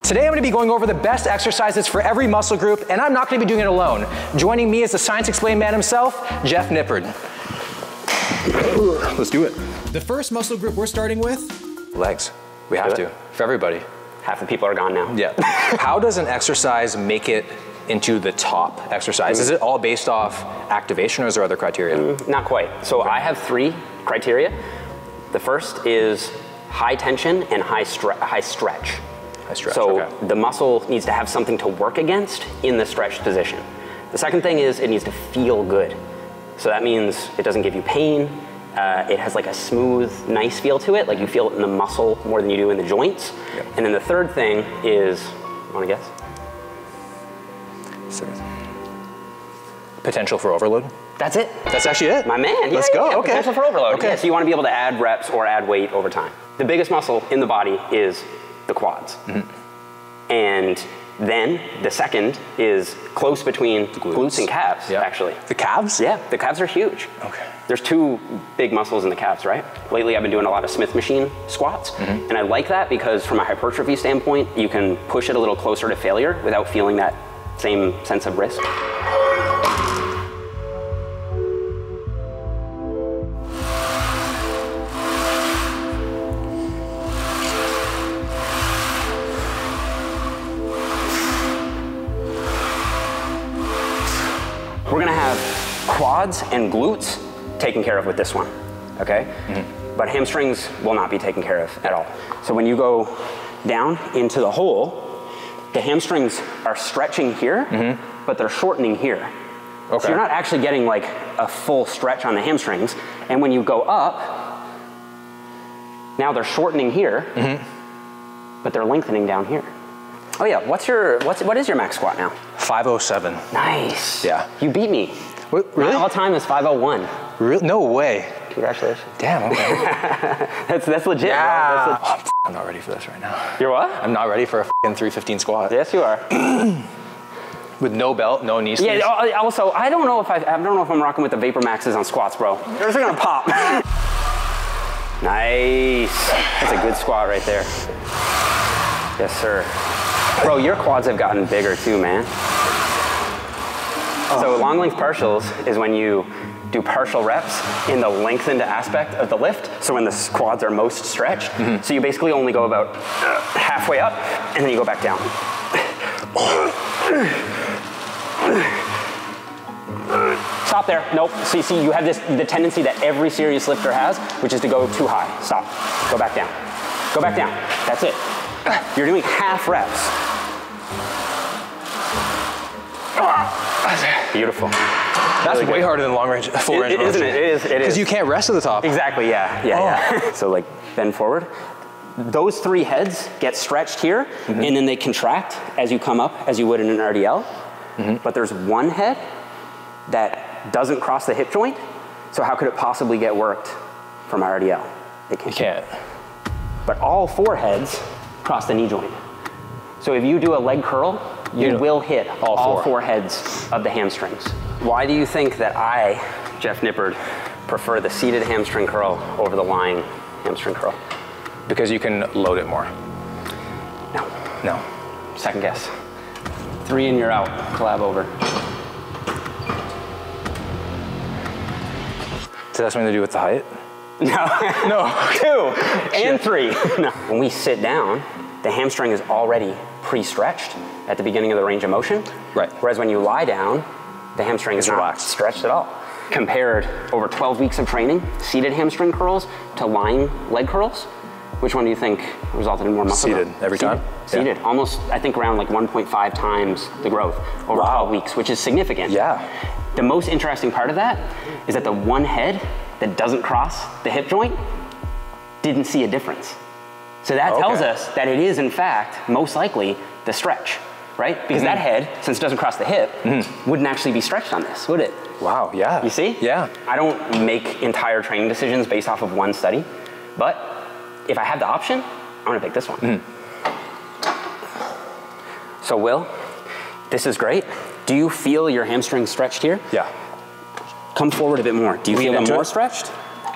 Today I'm going to be going over the best exercises for every muscle group, and I'm not going to be doing it alone. Joining me is the Science Explained man himself, Jeff Nippard. Let's do it. The first muscle group we're starting with, legs. We have to, for everybody. Half the people are gone now. Yeah. How does an exercise make it into the top exercise? Is it all based off activation, or is there other criteria? Not quite. So I have 3 criteria. The first is high tension and high stretch. High stretch, so the muscle needs to have something to work against in the stretched position. The second thing is it needs to feel good. So that means it doesn't give you pain. It has like a smooth, nice feel to it. Like you feel it in the muscle more than you do in the joints. Yep. And then the third thing is, you want to guess? Potential for overload? That's it. That's actually it? My man. Let's go. Okay. Potential for overload. Okay. Yeah, so you want to be able to add reps or add weight over time. The biggest muscle in the body is the quads. And then the second is close between glutes and calves, actually. The calves? Yeah, the calves are huge. Okay. There's 2 big muscles in the calves, right? Lately I've been doing a lot of Smith machine squats, and I like that because from a hypertrophy standpoint, you can push it a little closer to failure without feeling that same sense of risk. We're gonna have quads and glutes taken care of with this one, okay? But hamstrings will not be taken care of at all. So when you go down into the hole, the hamstrings are stretching here, but they're shortening here. Okay. So you're not actually getting like a full stretch on the hamstrings. And when you go up, now they're shortening here, but they're lengthening down here. Oh yeah, what is your max squat now? 507. Nice. Yeah. You beat me. What, really? My all-time is 501. Really? No way. Congratulations. Damn, okay. that's legit. Yeah. I'm not ready for this right now. You're what? I'm not ready for a 315 squat. Yes, you are. With no belt, no knee sleeves. Yeah, also, I don't know if I'm rocking with the Vapor Maxes on squats, bro. They're gonna pop. Nice. That's a good squat right there. Yes, sir. Bro, your quads have gotten bigger too, man. So long length partials is when you do partial reps in the lengthened aspect of the lift. So when the quads are most stretched. So you basically only go about halfway up and then you go back down. Stop there. Nope. So you see, you have the tendency that every serious lifter has, which is to go too high. Stop. Go back down. Go back down. That's it. You're doing half reps. Beautiful. That's really way harder than long range, full range motion. Isn't it? It is. Because you can't rest at the top. Exactly, yeah. So like bend forward. Those 3 heads get stretched here, and then they contract as you come up, as you would in an RDL. But there's one head that doesn't cross the hip joint, so how could it possibly get worked from RDL? It can't. But all 4 heads cross the knee joint. So if you do a leg curl, you will hit all 4 heads of the hamstrings. Why do you think that I, Jeff Nippard, prefer the seated hamstring curl over the lying hamstring curl? Because you can load it more. No. No. Second guess. 3 and you're out. Collab over. Does that have something to do with the height? No. No. 2 and 3. No. When we sit down, the hamstring is already pre-stretched at the beginning of the range of motion. Right. Whereas when you lie down, the hamstring is not stretched at all. Compared over 12 weeks of training, seated hamstring curls to lying leg curls, which one do you think resulted in more muscle growth? Seated every time? Seated. Almost, I think, around like 1.5 times the growth over 12 weeks, which is significant. Yeah. The most interesting part of that is that the one head that doesn't cross the hip joint didn't see a difference. So that tells us that it is, in fact, most likely the stretch, right? Because that head, since it doesn't cross the hip, wouldn't actually be stretched on this, would it? Wow, yeah. You see? Yeah. I don't make entire training decisions based off of one study, but if I have the option, I'm gonna pick this one. So Will, this is great. Do you feel your hamstring stretched here? Yeah. Come forward a bit more. Do you feel them more stretched?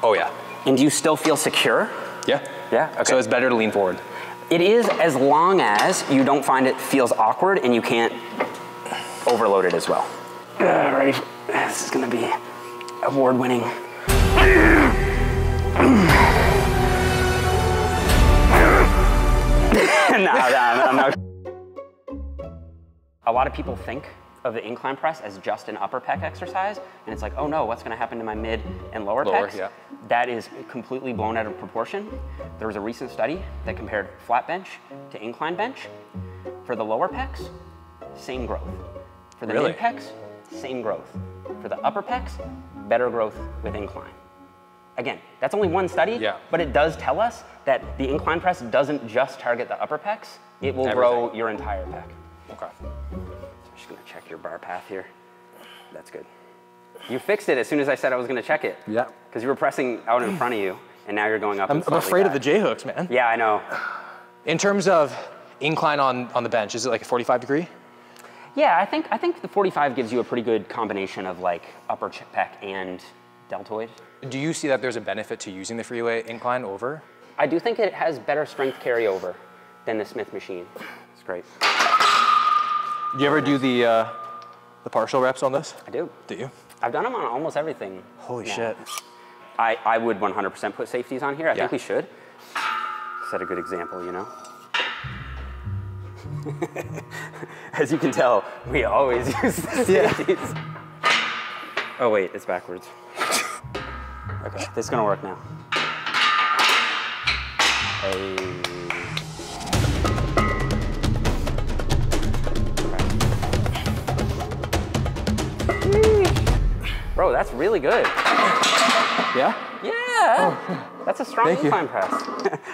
Oh yeah. And do you still feel secure? Yeah. Yeah, okay. So it's better to lean forward. It is, as long as you don't find it feels awkward and you can't overload it as well. Ready? This is gonna be award-winning. No, I'm not. A lot of people think of the incline press as just an upper pec exercise, and it's like, oh no, what's gonna happen to my mid and lower pecs? Yeah. That is completely blown out of proportion. There was a recent study that compared flat bench to incline bench. For the lower pecs, same growth. For the mid pecs, same growth. For the upper pecs, better growth with incline. Again, that's only one study, but it does tell us that the incline press doesn't just target the upper pecs, it will grow your entire pec. Okay. So I'm just gonna check your bar path here. That's good. You fixed it as soon as I said I was gonna check it. Yeah. Because you were pressing out in front of you, and now you're going up. I'm afraid of the J-hooks, man. Yeah, I know. In terms of incline on the bench, is it like a 45 degree? Yeah, I think the 45 gives you a pretty good combination of like upper pec and deltoid. Do you see that there's a benefit to using the freeway incline over? I do think it has better strength carryover than the Smith machine. It's great. Do you ever do the partial reps on this? I do. Do you? I've done them on almost everything. Holy shit. I would 100% put safeties on here. I think we should. Set a good example, you know? As you can tell, we always use the safeties. Oh wait, it's backwards. Okay, this is gonna work now. Hey. Bro, that's really good. Yeah? Yeah. Oh. That's a strong incline press.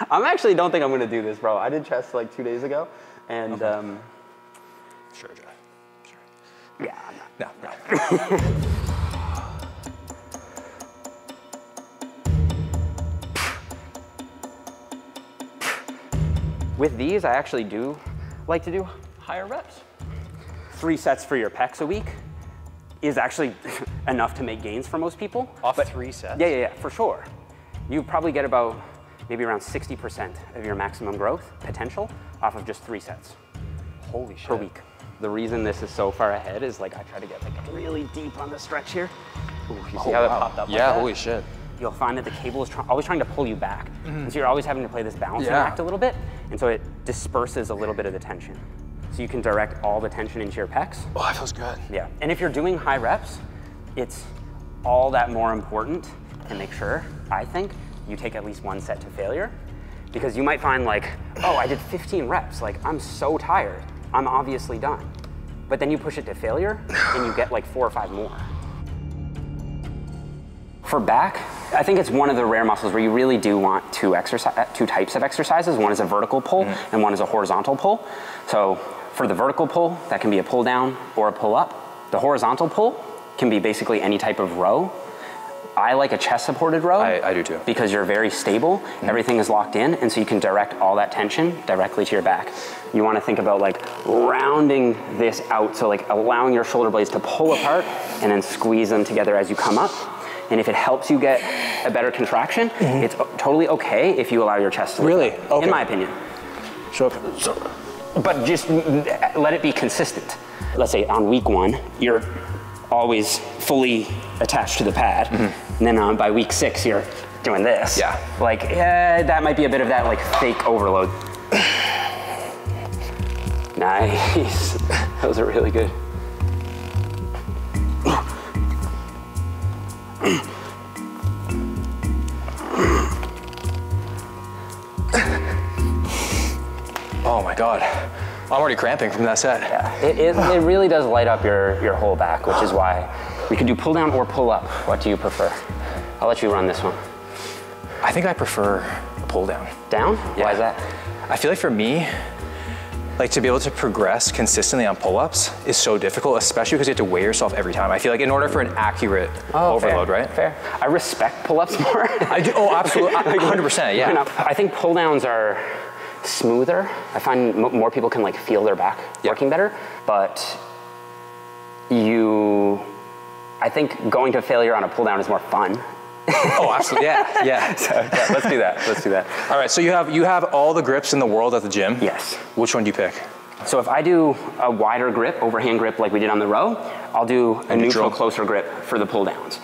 I actually don't think I'm gonna do this, bro. I did chest like 2 days ago, and Sure, Jeff. Sure. Yeah, I'm not. No. With these, I actually do like to do higher reps. 3 sets for your pecs a week is actually enough to make gains for most people. Off 3 sets? Yeah, for sure. You probably get about maybe around 60% of your maximum growth potential off of just 3 sets. Holy shit. Per week. The reason this is so far ahead is like I try to get like really deep on the stretch here. Ooh, you see how it popped up like that? Holy shit. You'll find that the cable is always trying to pull you back. And so you're always having to play this balancing act a little bit. And so it disperses a little bit of the tension. So you can direct all the tension into your pecs. Oh, that feels good. Yeah, and if you're doing high reps, it's all that more important to make sure, I think, you take at least 1 set to failure. Because you might find like, oh, I did 15 reps, like I'm so tired, I'm obviously done. But then you push it to failure and you get like 4 or 5 more. For back, I think it's one of the rare muscles where you really do want 2 types of exercises. One is a vertical pull and one is a horizontal pull. So for the vertical pull, that can be a pull down or a pull up. The horizontal pull can be basically any type of row. I like a chest supported row. I do too. Because you're very stable, everything is locked in, and so you can direct all that tension directly to your back. You want to think about like rounding this out, so like allowing your shoulder blades to pull apart and then squeeze them together as you come up. And if it helps you get a better contraction, it's totally okay if you allow your chest to lift up, okay. in my opinion. But just let it be consistent. Let's say on week 1, you're always fully attached to the pad. And then by week 6, you're doing this. Yeah. Like, that might be a bit of that like fake overload. Nice. Those are really good. Oh my God. I'm already cramping from that set. Yeah, it really does light up your whole back, which is why we could do pull down or pull up. What do you prefer? I'll let you run this one. I think I prefer pull down. Down? Yeah. Why is that? I feel like for me, like to be able to progress consistently on pull-ups is so difficult, especially because you have to weigh yourself every time. I feel like in order for an accurate overload, right? Fair. I respect pull-ups more. I do, oh, absolutely, 100%, yeah. I think pull downs are smoother. I find more people can like feel their back working better, but I think going to failure on a pull down is more fun Oh, absolutely, yeah. So yeah, let's do that, let's do that. All right, so you have all the grips in the world at the gym? Yes. Which one do you pick? So if I do a wider grip, overhand grip like we did on the row, I'll do a neutral closer grip for the pull downs.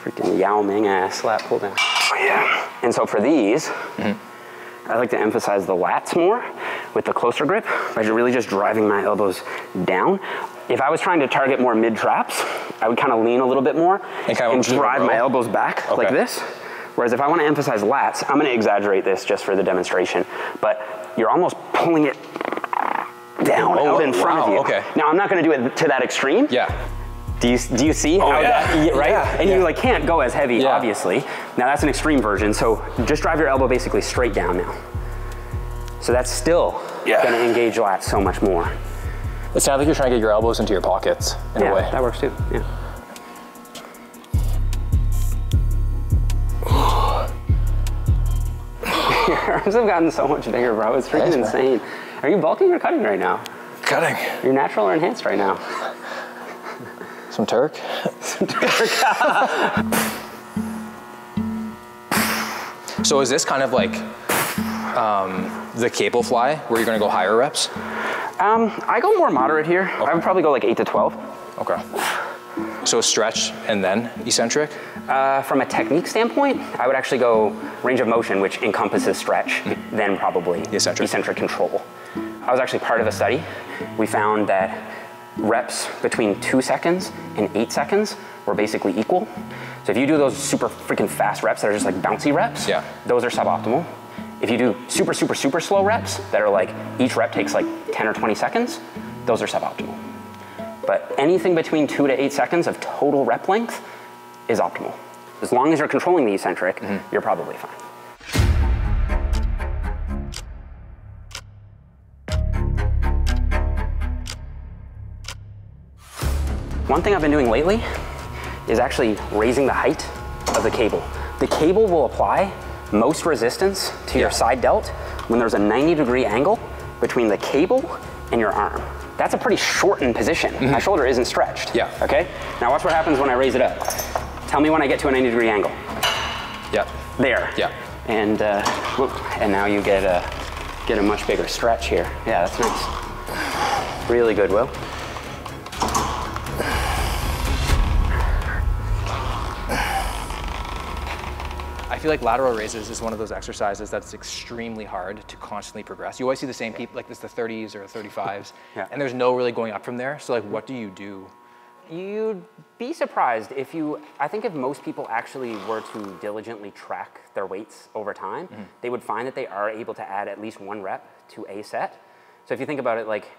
Freaking Yao Ming ass lat pull down. Oh yeah. And so for these, I like to emphasize the lats more with the closer grip by really just driving my elbows down. If I was trying to target more mid traps, I would kind of lean a little bit more and drive my elbows back like this. Whereas if I want to emphasize lats, I'm going to exaggerate this just for the demonstration, but you're almost pulling it down out in front of you. Okay. Now I'm not going to do it to that extreme. Yeah. Do you see how that, right? Yeah, and you like can't go as heavy, obviously. Now that's an extreme version, so just drive your elbow basically straight down now. So that's still going to engage lats so much more. It sounds like you're trying to get your elbows into your pockets in a way. Yeah, that works too, yeah. Your arms have gotten so much bigger, bro. It's freaking insane. Are you bulking or cutting right now? Cutting. You're natural or enhanced right now? Some Turk? Some Turk. So is this kind of like the cable fly where you're going to go higher reps? I go more moderate here. Okay. I would probably go like 8 to 12. Okay. So stretch and then eccentric? From a technique standpoint, I would actually go range of motion, which encompasses stretch, then probably eccentric control. I was actually part of a study. We found that reps between 2 seconds and 8 seconds were basically equal. So if you do those super freaking fast reps that are just like bouncy reps, those are suboptimal. If you do super, super, super slow reps that are like, each rep takes like 10 or 20 seconds, those are suboptimal. But anything between 2 to 8 seconds of total rep length is optimal. As long as you're controlling the eccentric, you're probably fine. One thing I've been doing lately is actually raising the height of the cable. The cable will apply most resistance to your side delt when there's a 90-degree angle between the cable and your arm. That's a pretty shortened position. My shoulder isn't stretched. Yeah. Okay? Now watch what happens when I raise it up. Tell me when I get to a 90-degree angle. Yeah. There. Yeah. And now you get a much bigger stretch here. Yeah, that's nice. Really good, Will. I feel like lateral raises is one of those exercises that's extremely hard to constantly progress. You always see the same people, like it's the 30s or 35s, and there's no really going up from there. So like, what do you do? You'd be surprised if I think if most people actually were to diligently track their weights over time, they would find that they are able to add at least 1 rep to a set. So if you think about it, like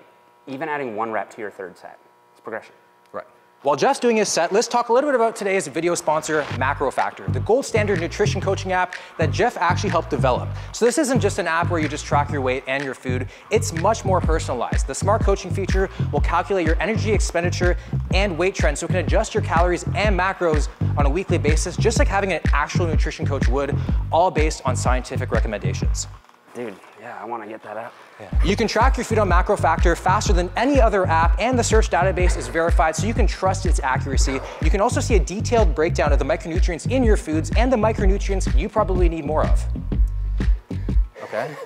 even adding 1 rep to your 3rd set, it's progression. Right. While Jeff's doing his set, let's talk a little bit about today's video sponsor, Macro Factor, the gold standard nutrition coaching app that Jeff actually helped develop. So this isn't just an app where you just track your weight and your food, it's much more personalized. The smart coaching feature will calculate your energy expenditure and weight trends so it can adjust your calories and macros on a weekly basis, just like having an actual nutrition coach would, all based on scientific recommendations. Dude, yeah, I want to get that app. Yeah. You can track your food on Macro Factor faster than any other app, and the search database is verified so you can trust its accuracy. You can also see a detailed breakdown of the micronutrients in your foods and the micronutrients you probably need more of. Okay.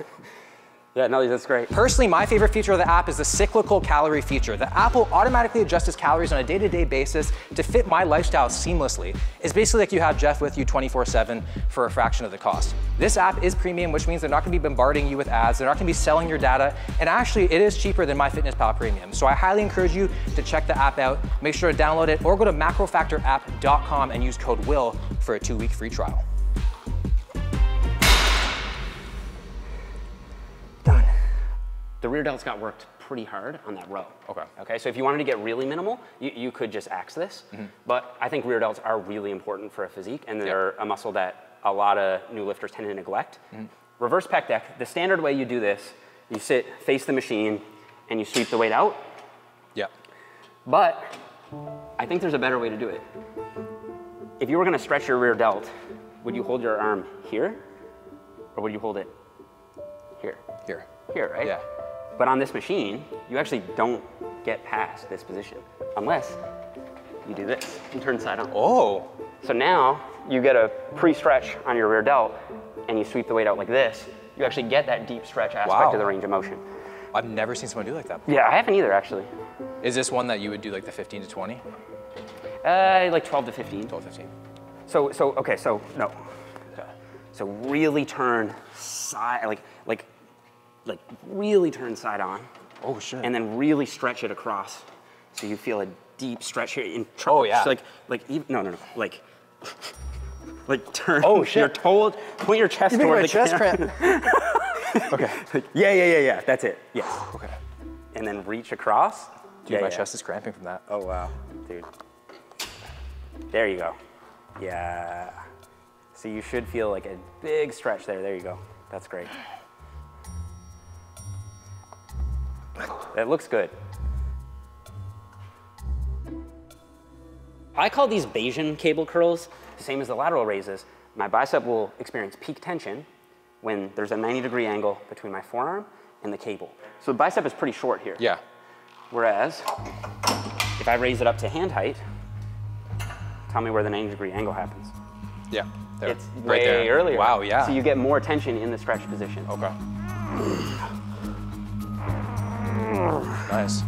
Yeah, no, that's great. Personally, my favorite feature of the app is the cyclical calorie feature. The app will automatically adjust its calories on a day-to-day basis to fit my lifestyle seamlessly. It's basically like you have Jeff with you 24/7 for a fraction of the cost. This app is premium, which means they're not gonna be bombarding you with ads, they're not gonna be selling your data, and actually it is cheaper than MyFitnessPal Premium. So I highly encourage you to check the app out. Make sure to download it or go to macrofactorapp.com and use code WILL for a 2-week free trial. Done. The rear delts got worked pretty hard on that row. Okay. Okay, so if you wanted to get really minimal, you could just axe this. But I think rear delts are really important for a physique, and they're a muscle that a lot of new lifters tend to neglect. Reverse pec deck, the standard way you do this, you sit, face the machine, and you sweep the weight out. Yeah. But I think there's a better way to do it. If you were gonna stretch your rear delt, would you hold your arm here, or would you hold it here? Here. Here, right? Yeah. But on this machine, you actually don't get past this position unless You do this and turn side on. Oh. So now you get a pre-stretch on your rear delt and you sweep the weight out like this. You actually get that deep stretch aspect of the range of motion. I've never seen someone do like that before. Yeah, I haven't either, actually. Is this one that you would do like the 15 to 20? Like 12 to 15. 12 to 15. Okay, so no. Okay. So really turn side, like really turn side on. Oh shit. And then really stretch it across. So you feel a deep stretch here. Oh yeah. So no. Like turn. Oh shit. You're told, point your chest toward the chest camera. cramp. Okay. Yeah. That's it. Yes. Okay. And then reach across. Dude, my chest is cramping from that. Oh wow, dude. There you go. Yeah. So you should feel like a big stretch there. There you go. That's great. That looks good. I call these Bayesian cable curls, the same as the lateral raises. My bicep will experience peak tension when there's a 90-degree angle between my forearm and the cable. So the bicep is pretty short here. Yeah. Whereas, if I raise it up to hand height, tell me where the 90-degree angle happens. Yeah. There. It's right way there. earlier. Wow, yeah. So you get more tension in the stretch position. Okay. Nice.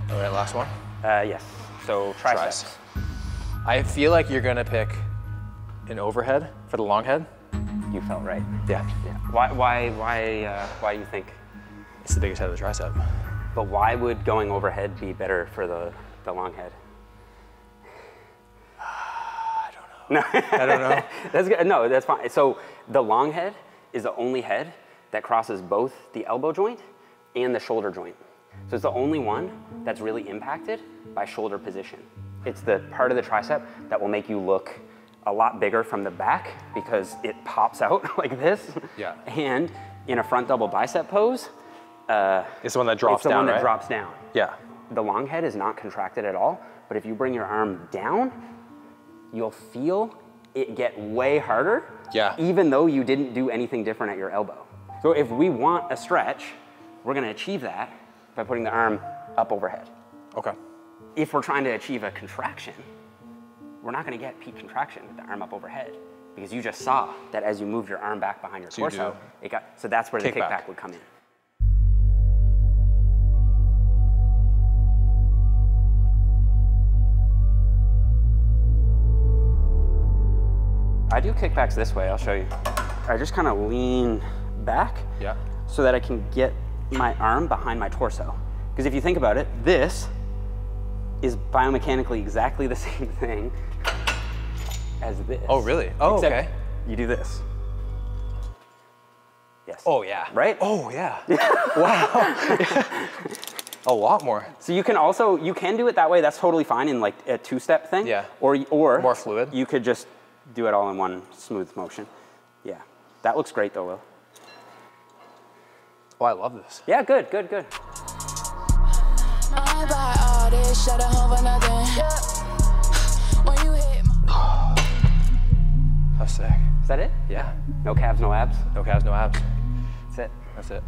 All right, last one. Yes. So triceps. I feel like you're gonna pick an overhead for the long head. You felt right. Yeah. Yeah. Why you think? It's the biggest head of the tricep. But why would going overhead be better for the long head? I don't know. No. I don't know. That's good. No, that's fine. So the long head is the only head that crosses both the elbow joint and the shoulder joint. So it's the only one that's really impacted by shoulder position. It's the part of the tricep that will make you look a lot bigger from the back because it pops out like this. Yeah. And in a front double bicep pose, it's the one that drops it's the down, one that right? drops down. Yeah. The long head is not contracted at all, but if you bring your arm down, you'll feel it get way harder, Yeah. even though you didn't do anything different at your elbow. So if we want a stretch, we're gonna achieve that by putting the arm up overhead. Okay. If we're trying to achieve a contraction, we're not gonna get peak contraction with the arm up overhead because you just saw that as you moved your arm back behind your torso, so that's where the kickback would come in. I do kickbacks this way, I'll show you. I just kind of lean back so that I can get my arm behind my torso. Because if you think about it, this is biomechanically exactly the same thing as this. Oh, really? Oh, Except okay. You do this. Yes. Oh, yeah. Right? Oh, yeah. Wow. A lot more. So you can do it that way. That's totally fine in like a two-step thing. Yeah. Or more fluid. You could just do it all in one smooth motion. Yeah. That looks great though, Will. Oh, I love this. Yeah, good. That's sick. Is that it? Yeah. No calves, no abs? No calves, no abs. That's it. That's it.